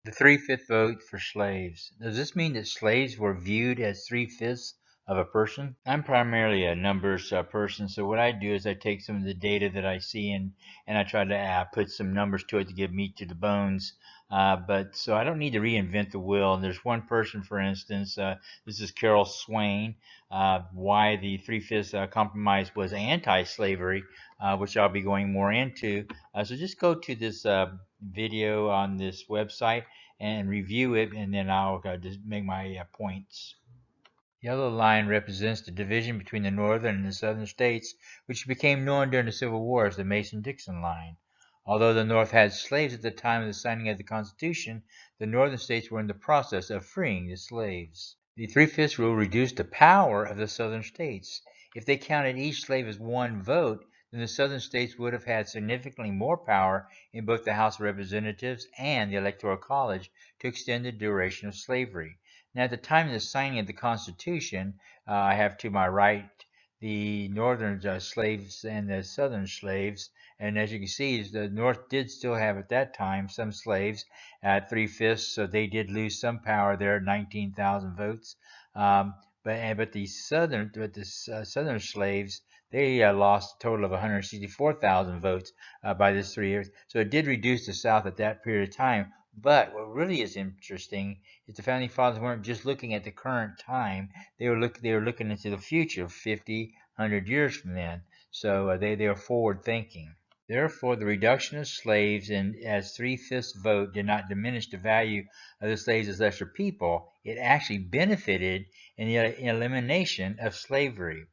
The three-fifth vote for slaves. Does this mean that slaves were viewed as three-fifths of a person? I'm primarily a numbers person, so what I do is I take some of the data that I see and I try to put some numbers to it to give meat to the bones. But so I don't need to reinvent the wheel. There's one person, for instance, this is Carol Swain, why the three-fifths compromise was anti-slavery, which I'll be going more into. So just go to this video on this website and review it, and then I'll just make my points. Yellow line represents the division between the northern and the southern states, which became known during the Civil War as the Mason-Dixon line. Although the North had slaves at the time of the signing of the Constitution, the northern states were in the process of freeing the slaves. The three-fifths rule reduced the power of the southern states. If they counted each slave as one vote, then the southern states would have had significantly more power in both the House of Representatives and the Electoral College to extend the duration of slavery. Now, at the time of the signing of the Constitution, I have to my right the northern slaves and the southern slaves. And as you can see, the North did still have at that time some slaves at three-fifths, so they did lose some power there, 19,000 votes. But the southern slaves, they lost a total of 164,000 votes by this 3 years. So it did reduce the South at that period of time. But what really is interesting is the founding fathers weren't just looking at the current time; they were looking into the future, 50, 100 years from then. So they were forward thinking. Therefore, the reduction of slaves as three-fifths vote did not diminish the value of the slaves as lesser people. It actually benefited in the elimination of slavery.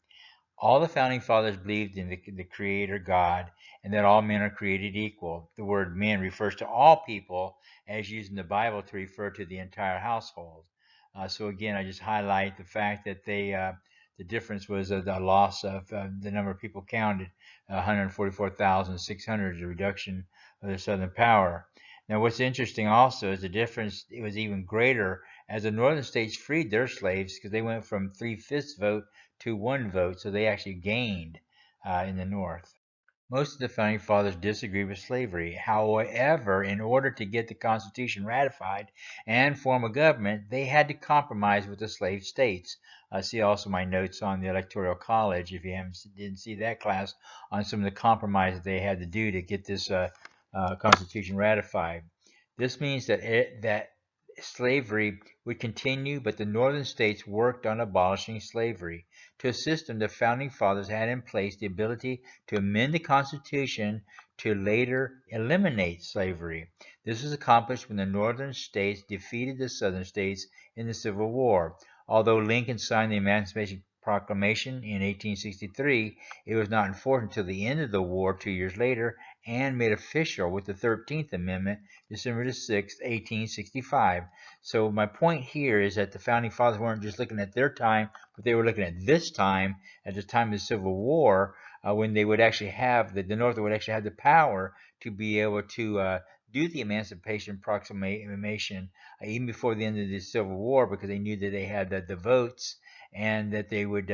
All the founding fathers believed in the Creator God and that all men are created equal. The word men refers to all people as used in the Bible to refer to the entire household. So again, I just highlight the fact that the difference was the loss of the number of people counted, 144,600 is a reduction of the Southern power. Now, what's interesting also is the difference, it was even greater as the northern states freed their slaves because they went from three-fifths vote to one vote, so they actually gained in the North. Most of the founding fathers disagreed with slavery. However, in order to get the Constitution ratified and form a government, they had to compromise with the slave states. See also my notes on the Electoral College, if you didn't see that class, on some of the compromises they had to do to get this Constitution ratified. This means that slavery would continue, but the northern states worked on abolishing slavery. To assist them, the founding fathers had in place the ability to amend the Constitution to later eliminate slavery. This was accomplished when the northern states defeated the southern states in the Civil War. Although Lincoln signed the Emancipation Proclamation in 1863, it was not enforced until the end of the war 2 years later and made official with the 13th Amendment, December 6, 1865. So my point here is that the founding fathers weren't just looking at their time, but they were looking at this time, at the time of the Civil War, when they would actually have the North would actually have the power to be able to do the Emancipation Proclamation even before the end of the Civil War, because they knew that they had the votes and that they would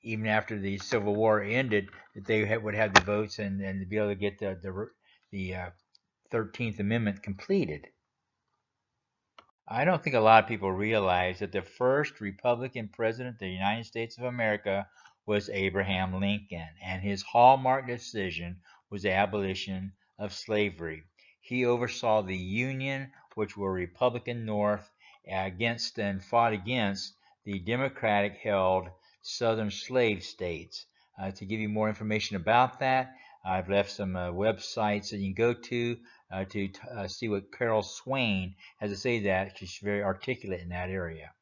even after the Civil War ended, that they would have the votes and be able to get the 13th Amendment completed. I don't think a lot of people realize that the first Republican president of the United States of America was Abraham Lincoln, and his hallmark decision was the abolition of slavery. He oversaw the Union, which were Republican North, against and fought against the Democratic held Southern slave states. To give you more information about that, I've left some websites that you can go to see what Carol Swain has to say. That she's very articulate in that area.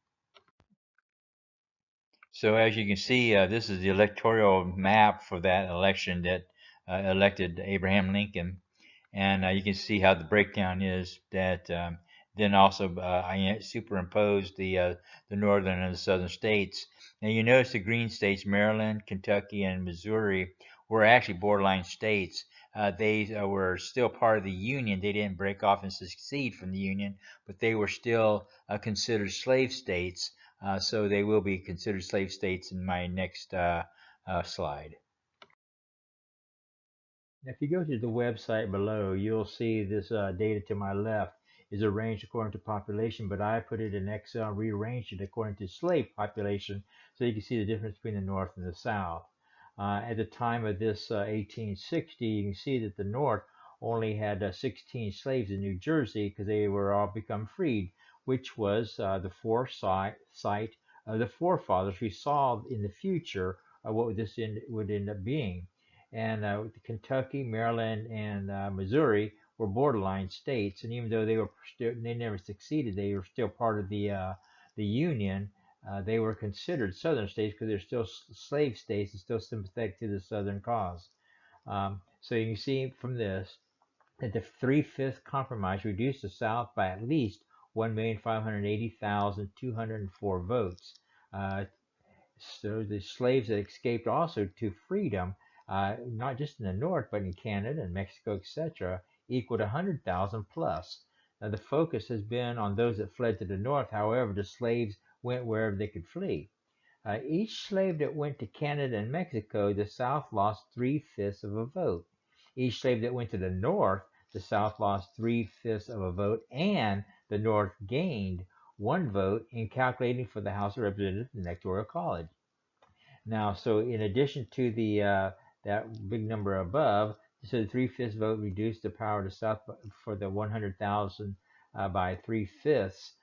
So as you can see, this is the electoral map for that election that elected Abraham Lincoln, and you can see how the breakdown is. That then also I superimposed the northern and the southern states. Now you notice the green states, Maryland, Kentucky, and Missouri, were actually borderline states. They were still part of the Union. They didn't break off and secede from the Union, but they were still considered slave states. So they will be considered slave states in my next slide. If you go to the website below, you'll see this data to my left. is arranged according to population, but I put it in Excel and rearranged it according to slave population, so you can see the difference between the North and the South. At the time of this 1860, you can see that the North only had 16 slaves in New Jersey because they were all become freed, which was the foresight of the forefathers who saw in the future what this would end up being. And Kentucky, Maryland, and Missouri were borderline states, and even though they never succeeded, they were still part of the Union. They were considered Southern states because they're still slave states and still sympathetic to the Southern cause. So you can see from this that the Three-Fifths Compromise reduced the South by at least 1,580,204 votes. Uh, so the slaves that escaped also to freedom, not just in the North, but in Canada and Mexico, etc., equaled 100,000 plus. Now, the focus has been on those that fled to the North. However, the slaves went wherever they could flee. Each slave that went to Canada and Mexico, the South lost 3/5 of a vote. Each slave that went to the North, the South lost 3/5 of a vote, and the North gained 1 vote in calculating for the House of Representatives in Electoral College. Now, so in addition to the that big number above, so the 3/5 vote reduced the power of the South for the 100,000 by 3/5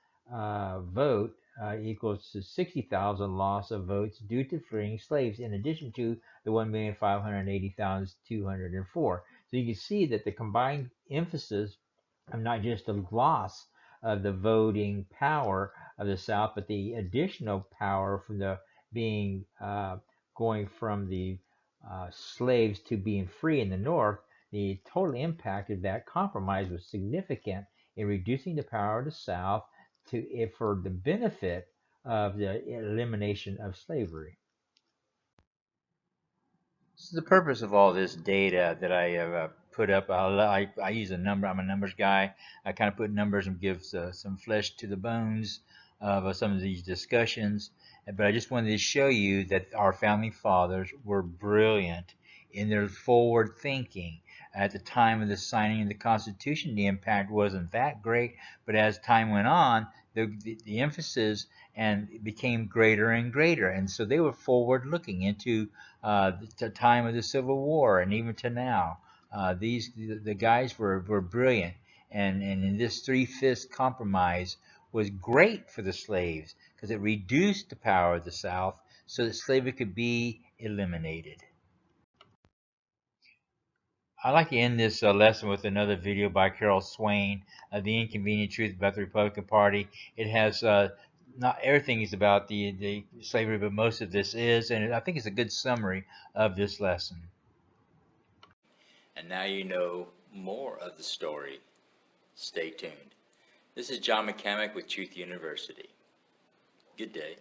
vote equals to 60,000 loss of votes due to freeing slaves, in addition to the 1,580,204. So you can see that the combined emphasis of not just the loss of the voting power of the South, but the additional power from the being going from the slaves to being free in the North, the total impact of that compromise was significant in reducing the power of the South for the benefit of the elimination of slavery. So the purpose of all this data that I have put up, I use a number. I'm a numbers guy. I kind of put numbers and gives some flesh to the bones of some of these discussions. But I just wanted to show you that our founding fathers were brilliant in their forward thinking. At the time of the signing of the Constitution, the impact wasn't that great, but as time went on, the emphasis and it became greater and greater. And so they were forward looking into the time of the Civil War and even to now. The guys were brilliant, and in this 3/5 compromise was great for the slaves because it reduced the power of the South so that slavery could be eliminated. I'd like to end this lesson with another video by Carol Swain, The Inconvenient Truth About the Republican Party. It has not everything is about the slavery, but most of this is, and I think it's a good summary of this lesson. And now you know more of the story. Stay tuned. This is John McCamick with Truth University. Good day.